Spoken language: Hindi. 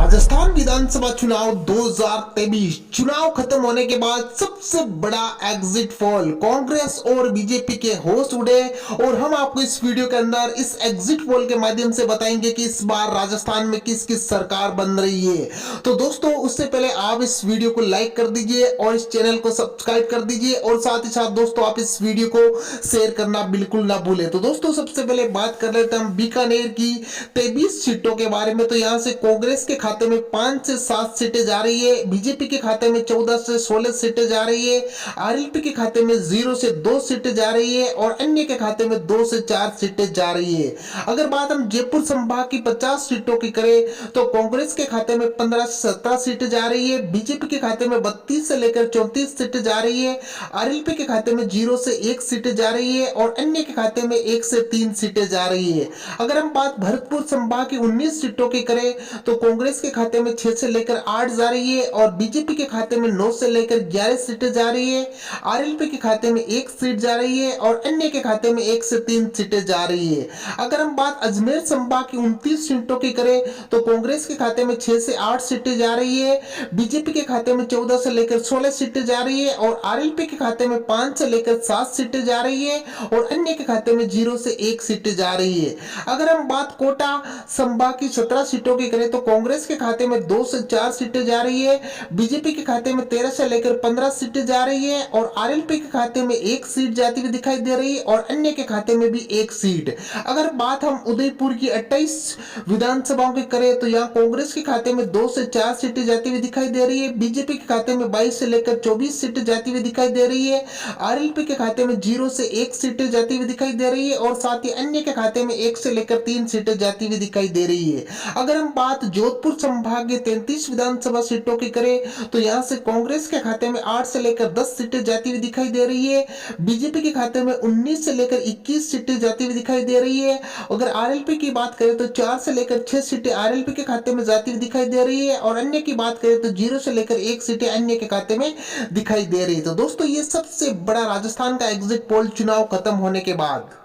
राजस्थान विधानसभा चुनाव 2023 चुनाव खत्म होने के बाद सबसे बड़ा एग्जिट पोल कांग्रेस और बीजेपी के होश उड़े और हम आपको इस वीडियो के अंदर इस एग्जिट पोल के माध्यम से बताएंगे कि इस बार राजस्थान में किस किस सरकार बन रही है। तो दोस्तों उससे पहले आप इस वीडियो को लाइक कर दीजिए और इस चैनल को सब्सक्राइब कर दीजिए और साथ ही साथ दोस्तों आप इस वीडियो को शेयर करना बिल्कुल ना भूलें। तो दोस्तों सबसे पहले बात कर लेते हैं हम बीकानेर की 23 सीटों के बारे में। तो यहाँ से कांग्रेस के खाते में 5 से 7 सीटें जा रही है, बीजेपी के खाते में 14 से 16 सीटें जा रही है, आरएलपी के खाते में 0 से 2 सीटें जा रही है और अन्य के खाते में 2 से 4 सीटें जा रही है। अगर बात हम जयपुर संभाग की 50 सीटों की करें तो कांग्रेस के खाते में 15 से 17 सीटें जा रही है, बीजेपी के खाते में 32 से लेकर 34 सीटें जा रही है, आरएलपी के खाते में 0 से 1 सीटें जा रही है और अन्य के खाते में 1 से 3 सीटें जा रही है। अगर हम बात भरतपुर संभाग की 19 सीटों की करें तो कांग्रेस के खाते में 6 से लेकर 8 जा रही है और बीजेपी के खाते में 9 से लेकर 11 सीटें जा रही है, आरएलपी के खाते में 1 सीट जा रही है और अन्य के खाते में 1 से 3 सीटें जा रही है। अगर हम बात अजमेर संभाग की 29 सीटों की करें तो कांग्रेस के खाते में 6 से 8 सीटें जा रही है, बीजेपी के खाते में 14 से लेकर 16 सीटें जा रही है और आरएलपी के खाते में 5 से लेकर 7 सीटें जा रही है और अन्य के खाते में 0 से 1 सीटें जा रही है। अगर हम बात कोटा संभाग की 17 सीटों की करें तो कांग्रेस के खाते में 2 से 4 सीटें जा रही है, बीजेपी के खाते में 13 से लेकर 15 सीटें जा रही है और आरएलपी के खाते में 1 सीट जाती हुई दिखाई दे रही है और अन्य के खाते में भी 1 सीट। अगर बात हम उदयपुर की 28 विधानसभाओं की करें तो यहाँ कांग्रेस के खाते में 2 से 4 सीटें जाती हुई दिखाई दे रही है, बीजेपी के खाते में 22 से लेकर 24 सीटें जाती हुई दिखाई दे रही है, आरएलपी के खाते में 0 से 1 सीटें जाती हुई दिखाई दे रही है और साथ ही अन्य के खाते में 1 से लेकर 3 सीटें जाती हुई दिखाई दे रही है। अगर हम बात जोधपुर संभाग के 33 विधानसभा सीटों की करें तो यहां से कांग्रेस के खाते में 8 से लेकर 10 सीटें जाती हुई दिखाई दे रही है, बीजेपी के खाते में 19 से लेकर 21 सीटें जाती हुई दिखाई दे रही है। अगर आरएलपी की बात करें तो 4 से लेकर 6 सीटें आरएलपी के खाते में जाती हुई दिखाई दे रही है और अन्य की बात करें तो 0 से लेकर 1 सीटें अन्य के खाते में दिखाई दे रही है। तो दोस्तों ये सबसे बड़ा राजस्थान का एग्जिट पोल चुनाव खत्म होने के बाद